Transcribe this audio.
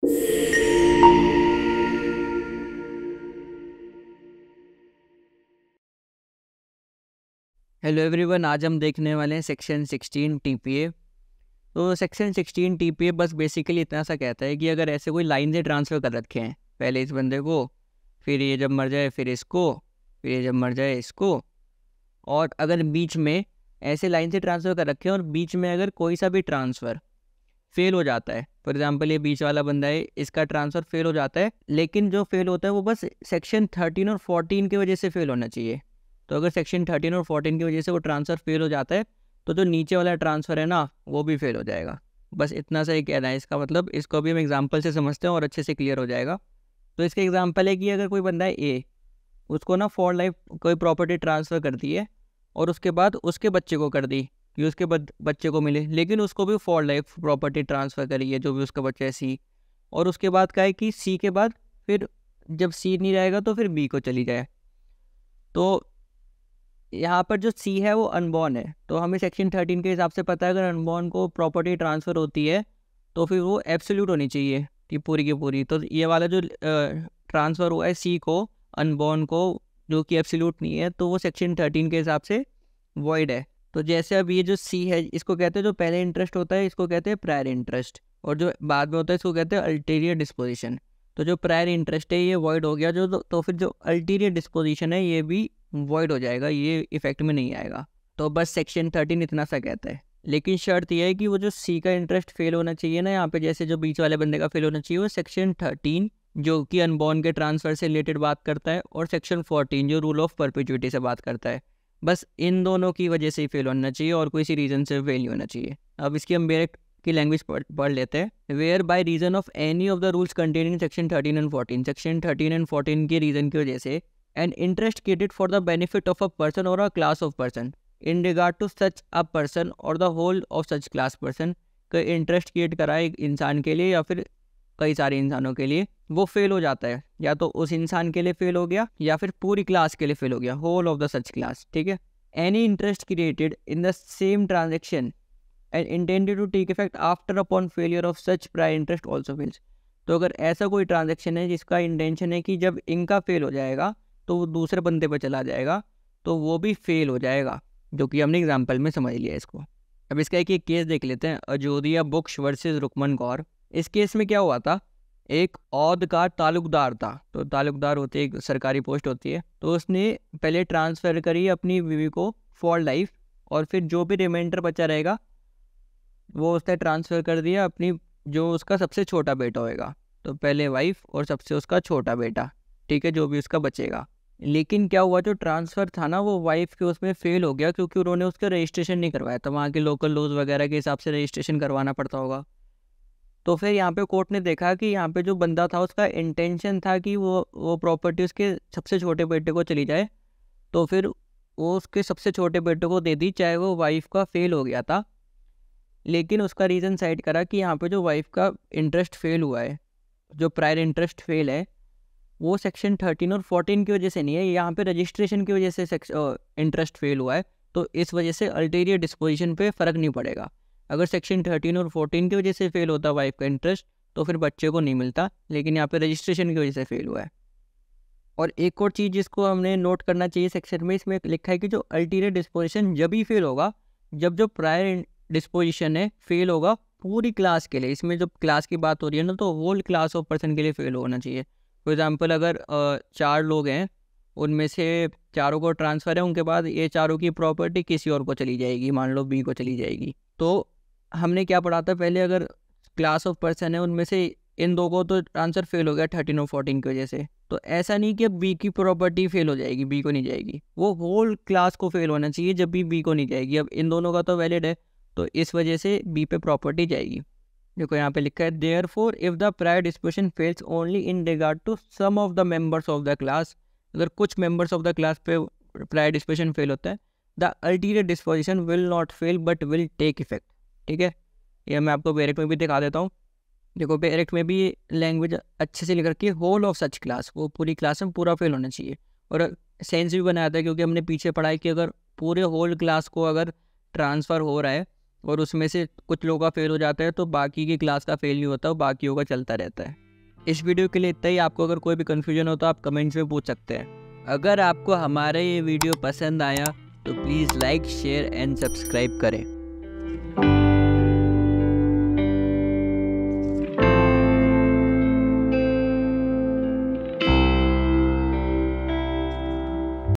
Hello everyone, आज हम देखने वाले हैं सेक्शन 16 टीपीए। तो सेक्शन 16 टीपीए बस बेसिकली इतना सा कहता है कि अगर ऐसे कोई लाइन से ट्रांसफ़र कर रखे हैं, पहले इस बंदे को, फिर ये जब मर जाए फिर इसको, फिर ये जब मर जाए इसको, और अगर बीच में ऐसे लाइन से ट्रांसफ़र कर रखे हैं और बीच में अगर कोई सा भी ट्रांसफ़र फेल हो जाता है, फॉर एग्जांपल ये बीच वाला बंदा है, इसका ट्रांसफ़र फेल हो जाता है, लेकिन जो फेल होता है वो बस सेक्शन 13 और 14 की वजह से फेल होना चाहिए। तो अगर सेक्शन 13 और 14 की वजह से वो ट्रांसफ़र फेल हो जाता है तो जो नीचे वाला ट्रांसफ़र है ना, वो भी फेल हो जाएगा। बस इतना सा ही कहना है इसका मतलब। इसको भी हम एग्जांपल से समझते हैं और अच्छे से क्लियर हो जाएगा। तो इसका एग्जांपल है कि अगर कोई बंदा है ए, उसको ना फॉर लाइफ कोई प्रॉपर्टी ट्रांसफ़र कर दी है और उसके बाद उसके बच्चे को कर दी कि उसके बच्चे को मिले, लेकिन उसको भी फॉर लाइफ प्रॉपर्टी ट्रांसफ़र करी है जो भी उसका बच्चा है सी, और उसके बाद क्या है कि सी के बाद फिर जब सी नहीं रहेगा तो फिर बी को चली जाए। तो यहाँ पर जो सी है वो अनबॉर्न है, तो हमें सेक्शन 13 के हिसाब से पता है अगर अनबॉर्न को प्रॉपर्टी ट्रांसफ़र होती है तो फिर वो एब्सोल्यूट होनी चाहिए कि पूरी की पूरी। तो ये वाला जो ट्रांसफ़र हुआ है सी को अनबॉर्न को, जो कि एब्सोल्यूट नहीं है, तो वो सेक्शन 13 के हिसाब से वॉइड है। तो जैसे अब ये जो सी है इसको कहते हैं, जो पहले इंटरेस्ट होता है इसको कहते हैं प्रायर इंटरेस्ट, और जो बाद में होता है इसको कहते हैं अल्टीरियर डिस्पोजिशन। तो जो प्रायर इंटरेस्ट है ये वॉइड हो गया, जो तो फिर जो अल्टीरियर डिस्पोजिशन है ये भी वॉइड हो जाएगा, ये इफेक्ट में नहीं आएगा। तो बस सेक्शन 13 इतना सा कहता है, लेकिन शर्त यह है कि वो जो सी का इंटरेस्ट फेल होना चाहिए ना, यहाँ पे जैसे जो बीच वाले बंदे का फेल होना चाहिए, वो सेक्शन 13 जो कि अनबॉर्न के ट्रांसफ़र से रिलेटेड बात करता है, और सेक्शन 14 जो रूल ऑफ परपेचुइटी से बात करता है। बस इन दोनों की वजह से ही फेल होना चाहिए और कोई सी रीज़न से फेल नहीं होना चाहिए। अब इसकी हम डायरेक्ट की लैंग्वेज पढ़ लेते हैं। Where by reason of any of the rules containing in section 13 and 14, section 13 and 14 के रीज़न की वजह से an interest created for the benefit of a person or a class of person in regard to such a person or the whole of such class person, का interest create करा एक इंसान के लिए या फिर कई सारे इंसानों के लिए, वो फेल हो जाता है, या तो उस इंसान के लिए फेल हो गया या फिर पूरी क्लास के लिए फेल हो गया, whole of the such class. ठीक है। Any interest created in the same transaction and intended to take effect after upon failure of such prior interest also fails. तो अगर ऐसा कोई ट्रांजेक्शन है जिसका इंटेंशन है कि जब इनका फेल हो जाएगा तो वो दूसरे बंदे पर चला जाएगा, तो वो भी फेल हो जाएगा, जो कि हमने एग्जाम्पल में समझ लिया इसको। अब इसका एक केस देख लेते हैं, अजोदिया बुक्स वर्सेस रुकमन कौर। इस केस में क्या हुआ था, एक औद का ताल्लुकदार था, तो ताल्लुकदार होते एक सरकारी पोस्ट होती है, तो उसने पहले ट्रांसफ़र करी अपनी बीवी को फॉर लाइफ, और फिर जो भी रिमाइंडर बचा रहेगा वो उसने ट्रांसफ़र कर दिया अपनी, जो उसका सबसे छोटा बेटा होएगा, तो पहले वाइफ और सबसे उसका छोटा बेटा, ठीक है, जो भी उसका बचेगा। लेकिन क्या हुआ, जो ट्रांसफ़र था ना वो वाइफ के उसमें फ़ेल हो गया, क्योंकि उन्होंने उसका रजिस्ट्रेशन नहीं करवाया था, वहाँ के लोकल लॉज वगैरह के हिसाब से रजिस्ट्रेशन करवाना पड़ता होगा। तो फिर यहाँ पे कोर्ट ने देखा कि यहाँ पे जो बंदा था उसका इंटेंशन था कि वो प्रॉपर्टी उसके सबसे छोटे बेटे को चली जाए, तो फिर वो उसके सबसे छोटे बेटे को दे दी, चाहे वो वाइफ का फेल हो गया था। लेकिन उसका रीज़न साइड करा कि यहाँ पे जो वाइफ का इंटरेस्ट फेल हुआ है, जो प्रायर इंटरेस्ट फेल है, वो सेक्शन 13 और 14 की वजह से नहीं है, यहाँ पे रजिस्ट्रेशन की वजह से इंटरेस्ट फेल हुआ है, तो इस वजह से अल्टीरियर डिस्पोजिशन पे फ़र्क नहीं पड़ेगा। अगर सेक्शन 13 और 14 की वजह से फेल होता वाइफ का इंटरेस्ट तो फिर बच्चे को नहीं मिलता, लेकिन यहाँ पे रजिस्ट्रेशन की वजह से फेल हुआ है। और एक और चीज़ जिसको हमने नोट करना चाहिए सेक्शन में, इसमें लिखा है कि जो अल्टीरियर डिस्पोजिशन जब ही फेल होगा जब जो प्रायर डिस्पोजिशन है फेल होगा पूरी क्लास के लिए। इसमें जो क्लास की बात हो रही है ना, तो होल क्लास ऑफ पर्सन के लिए फेल होना चाहिए। फॉर एग्जांपल अगर 4 लोग हैं, उनमें से चारों को ट्रांसफ़र है, उनके बाद ये चारों की प्रॉपर्टी किसी और को चली जाएगी, मान लो बी को चली जाएगी। तो हमने क्या पढ़ा था पहले, अगर क्लास ऑफ पर्सन है उनमें से इन दो को तो आंसर फेल हो गया 13 और 14 की वजह से, तो ऐसा नहीं कि अब बी की प्रॉपर्टी फेल हो जाएगी, बी को नहीं जाएगी, वो होल क्लास को फेल होना चाहिए जब भी बी को नहीं जाएगी। अब इन दोनों का तो वैलिड है, तो इस वजह से बी पे प्रॉपर्टी जाएगी। देखो यहाँ पे लिखा है, therefore if the prior disposition fails only in regard to some of the members of the class, अगर कुछ मेंबर्स ऑफ द क्लास पे प्रायर डिस्पोजिशन फेल होता है, the ulterior disposition will not fail but will take effect. ठीक है, ये मैं आपको बैरेक्ट में भी दिखा देता हूँ। देखो बैरेक्ट में भी लैंग्वेज अच्छे से लिख रखी है, होल ऑफ सच क्लास, वो पूरी क्लास में पूरा फेल होना चाहिए। और सेंस भी बनाया था, क्योंकि हमने पीछे पढ़ा है कि अगर पूरे होल क्लास को अगर ट्रांसफ़र हो रहा है और उसमें से कुछ लोगों का फेल हो जाता है तो बाकी की क्लास का फेल नहीं होता, वो बाकियों का चलता रहता है। इस वीडियो के लिए इतना ही। आपको अगर कोई भी कन्फ्यूजन हो तो आप कमेंट्स में पूछ सकते हैं। अगर आपको हमारा ये वीडियो पसंद आया तो please like, share and subscribe करें।